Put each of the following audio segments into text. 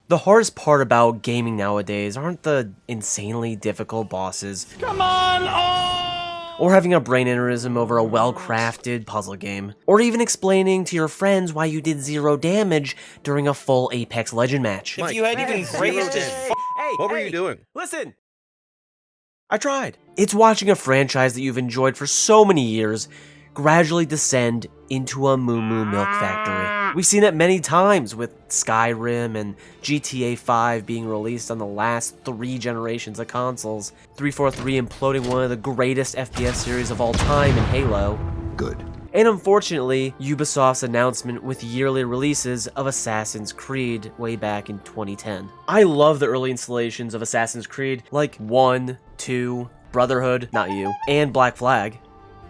The hardest part about gaming nowadays aren't the insanely difficult bosses. Come on! Oh! Or having a brain aneurysm over a well-crafted puzzle game. Or even explaining to your friends why you did 0 damage during a full Apex Legend match. Mike, If you had even grazed his What were you doing? Listen! I tried. It's watching a franchise that you've enjoyed for so many years gradually descend into a moo-moo milk factory. We've seen it many times with Skyrim and GTA 5 being released on the last 3 generations of consoles, 343 imploding one of the greatest FPS series of all time in Halo. Good. And unfortunately, Ubisoft's announcement with yearly releases of Assassin's Creed way back in 2010. I love the early installations of Assassin's Creed like 1, 2, Brotherhood, not you, and Black Flag.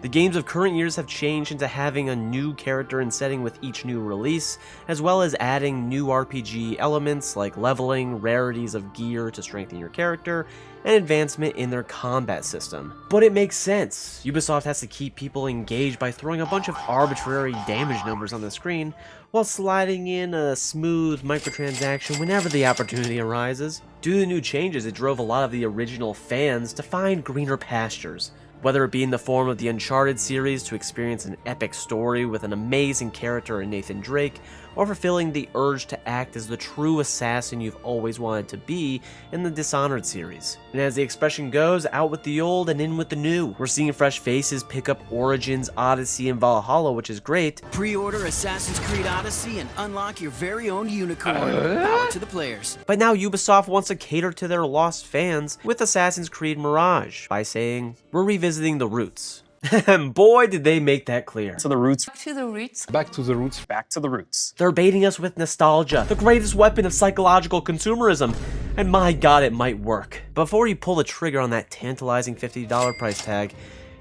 The games of current years have changed into having a new character and setting with each new release, as well as adding new RPG elements like leveling, rarities of gear to strengthen your character, and advancement in their combat system. But it makes sense. Ubisoft has to keep people engaged by throwing a bunch of arbitrary damage numbers on the screen, while sliding in a smooth microtransaction whenever the opportunity arises. Due to the new changes, it drove a lot of the original fans to find greener pastures. Whether it be in the form of the Uncharted series to experience an epic story with an amazing character in Nathan Drake, or fulfilling the urge to act as the true assassin you've always wanted to be in the Dishonored series. And as the expression goes, out with the old and in with the new. We're seeing fresh faces pick up Origins, Odyssey, and Valhalla, which is great. Pre-order Assassin's Creed Odyssey and unlock your very own unicorn. Power to the players. But now Ubisoft wants to cater to their lost fans with Assassin's Creed Mirage by saying, we're revisiting the roots. And boy, did they make that clear. To the roots. Back to the roots. Back to the roots. Back to the roots. They're baiting us with nostalgia, the greatest weapon of psychological consumerism, and my god, it might work. Before you pull the trigger on that tantalizing $50 price tag,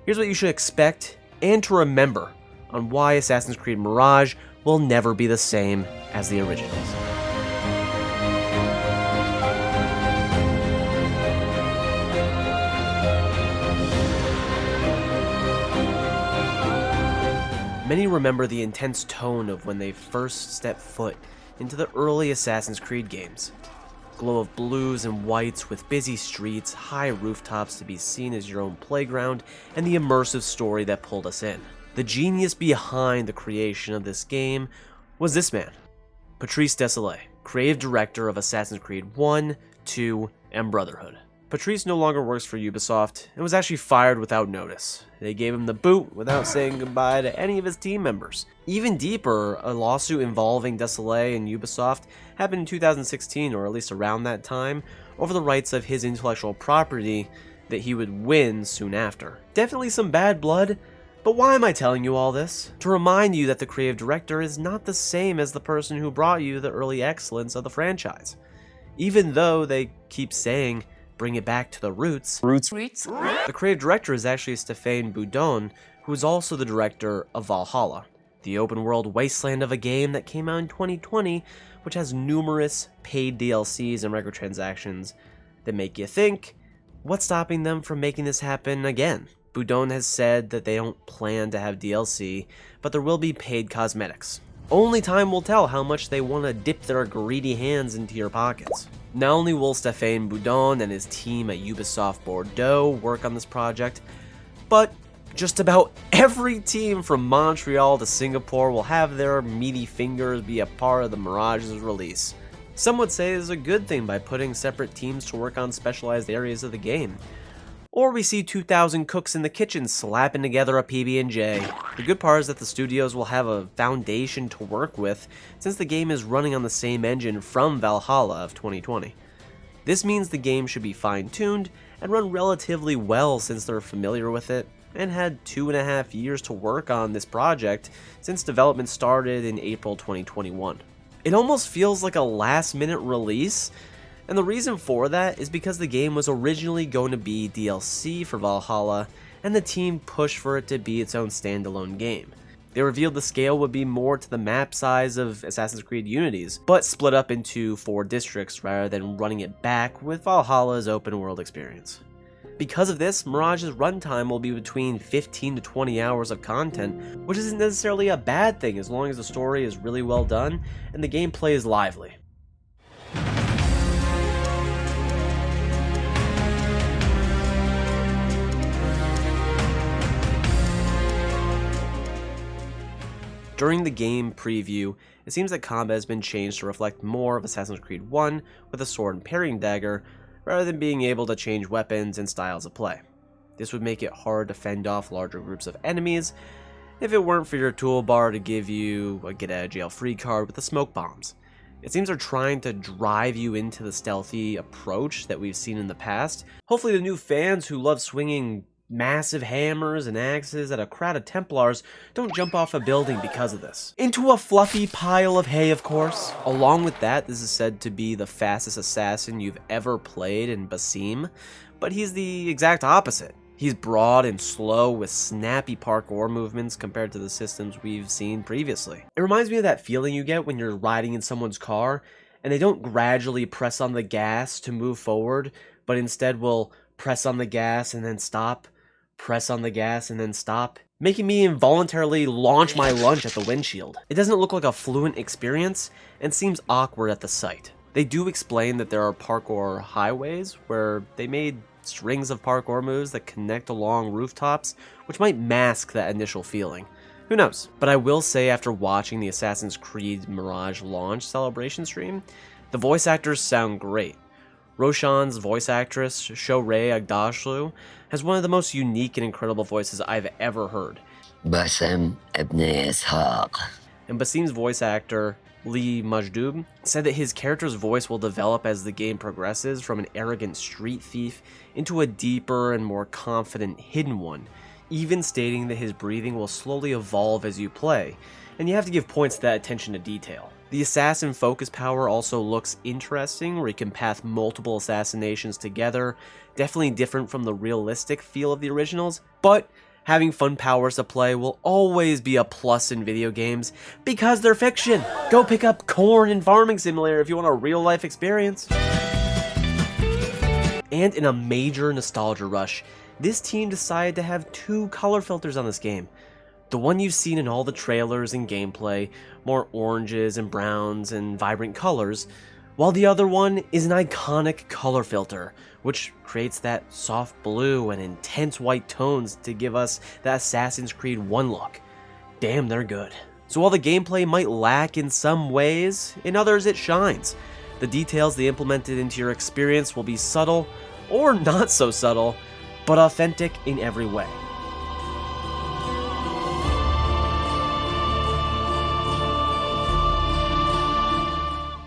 here's what you should expect and to remember on why Assassin's Creed Mirage will never be the same as the originals. Many remember the intense tone of when they first stepped foot into the early Assassin's Creed games. Glow of blues and whites with busy streets, high rooftops to be seen as your own playground, and the immersive story that pulled us in. The genius behind the creation of this game was this man, Patrice Désilets, creative director of Assassin's Creed 1, 2, and Brotherhood. Patrice no longer works for Ubisoft and was actually fired without notice. They gave him the boot without saying goodbye to any of his team members. Even deeper, a lawsuit involving Désilets and Ubisoft happened in 2016, or at least around that time, over the rights of his intellectual property that he would win soon after. Definitely some bad blood, but why am I telling you all this? To remind you that the creative director is not the same as the person who brought you the early excellence of the franchise. Even though they keep saying, bring it back to the roots. Roots. The creative director is actually Stéphane Boudon, who is also the director of Valhalla, the open-world wasteland of a game that came out in 2020, which has numerous paid DLCs and microtransactions that make you think, what's stopping them from making this happen again? Boudon has said that they don't plan to have DLC, but there will be paid cosmetics. Only time will tell how much they want to dip their greedy hands into your pockets. Not only will Stéphane Boudon and his team at Ubisoft Bordeaux work on this project, but just about every team from Montreal to Singapore will have their meaty fingers be a part of the Mirage's release. Some would say this is a good thing by putting separate teams to work on specialized areas of the game. Or we see 2,000 cooks in the kitchen slapping together a PB&J. The good part is that the studios will have a foundation to work with since the game is running on the same engine from Valhalla of 2020. This means the game should be fine-tuned and run relatively well since they're familiar with it and had 2.5 years to work on this project since development started in April 2021. It almost feels like a last-minute release. And the reason for that is because the game was originally going to be DLC for Valhalla, and the team pushed for it to be its own standalone game. They revealed the scale would be more to the map size of Assassin's Creed Unity's, but split up into 4 districts rather than running it back with Valhalla's open world experience. Because of this, Mirage's runtime will be between 15 to 20 hours of content, which isn't necessarily a bad thing as long as the story is really well done and the gameplay is lively. During the game preview, it seems that combat has been changed to reflect more of Assassin's Creed 1 with a sword and parrying dagger, rather than being able to change weapons and styles of play. This would make it hard to fend off larger groups of enemies if it weren't for your toolbar to give you a get out of jail free card with the smoke bombs. It seems they're trying to drive you into the stealthy approach that we've seen in the past. Hopefully the new fans who love swinging massive hammers and axes at a crowd of Templars don't jump off a building because of this. Into a fluffy pile of hay, of course. Along with that, this is said to be the fastest assassin you've ever played in Basim, but he's the exact opposite. He's broad and slow with snappy parkour movements compared to the systems we've seen previously. It reminds me of that feeling you get when you're riding in someone's car and they don't gradually press on the gas to move forward, but instead will press on the gas and then stop, press on the gas and then stop, making me involuntarily launch my lunch at the windshield. It doesn't look like a fluent experience and seems awkward at the sight. They do explain that there are parkour highways where they made strings of parkour moves that connect along rooftops, which might mask that initial feeling. Who knows? But I will say, after watching the Assassin's Creed Mirage launch celebration stream, the voice actors sound great. Roshan's voice actress, Shohreh Aghdashloo, has one of the most unique and incredible voices I've ever heard. Basim ibn Ishaq. And Basim's voice actor, Lee Majdoub, said that his character's voice will develop as the game progresses from an arrogant street thief into a deeper and more confident hidden one, even stating that his breathing will slowly evolve as you play, and you have to give points to that attention to detail. The assassin focus power also looks interesting, where you can path multiple assassinations together, definitely different from the realistic feel of the originals, but having fun powers to play will always be a plus in video games because they're fiction. Go pick up Corn and Farming Simulator if you want a real-life experience. And in a major nostalgia rush, this team decided to have 2 color filters on this game. The one you've seen in all the trailers and gameplay, more oranges and browns and vibrant colors, while the other one is an iconic color filter, which creates that soft blue and intense white tones to give us that Assassin's Creed 1 look. Damn, they're good. So while the gameplay might lack in some ways, in others it shines. The details they implemented into your experience will be subtle, or not so subtle, but authentic in every way.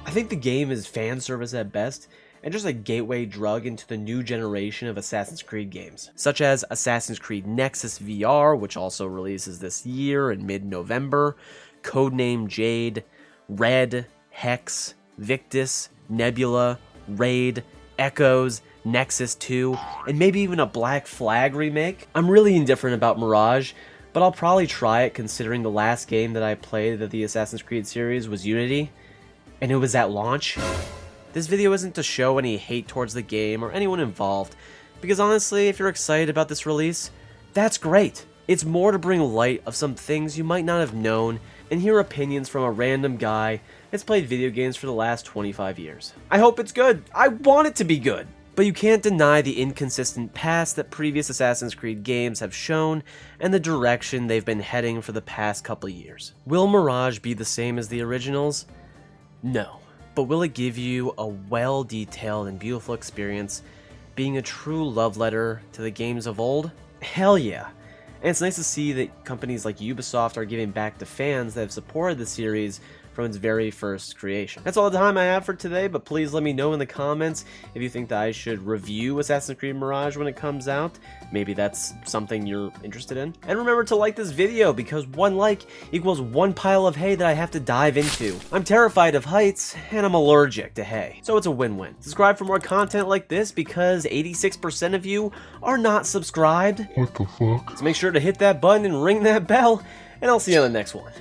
I think the game is fan service at best, and just a gateway drug into the new generation of Assassin's Creed games, such as Assassin's Creed Nexus VR, which also releases this year in mid-November, Codename Jade, Red, Hex, Victus, Nebula, Raid, Echoes, Nexus 2, and maybe even a Black Flag remake. I'm really indifferent about Mirage, but I'll probably try it considering the last game that I played of the Assassin's Creed series was Unity, and it was at launch. This video isn't to show any hate towards the game or anyone involved, because honestly, if you're excited about this release, that's great. It's more to bring light of some things you might not have known and hear opinions from a random guy that's played video games for the last 25 years. I hope it's good. I want it to be good. But you can't deny the inconsistent past that previous Assassin's Creed games have shown and the direction they've been heading for the past couple years. Will Mirage be the same as the originals? No. But will it give you a well-detailed and beautiful experience, being a true love letter to the games of old? Hell yeah. And it's nice to see that companies like Ubisoft are giving back to fans that have supported the series from its very first creation. That's all the time I have for today, but please let me know in the comments if you think that I should review Assassin's Creed Mirage when it comes out. Maybe that's something you're interested in. And remember to like this video, because 1 like equals 1 pile of hay that I have to dive into. I'm terrified of heights, and I'm allergic to hay, so it's a win-win. Subscribe for more content like this, because 86% of you are not subscribed. What the fuck? So make sure to hit that button and ring that bell, and I'll see you on the next one.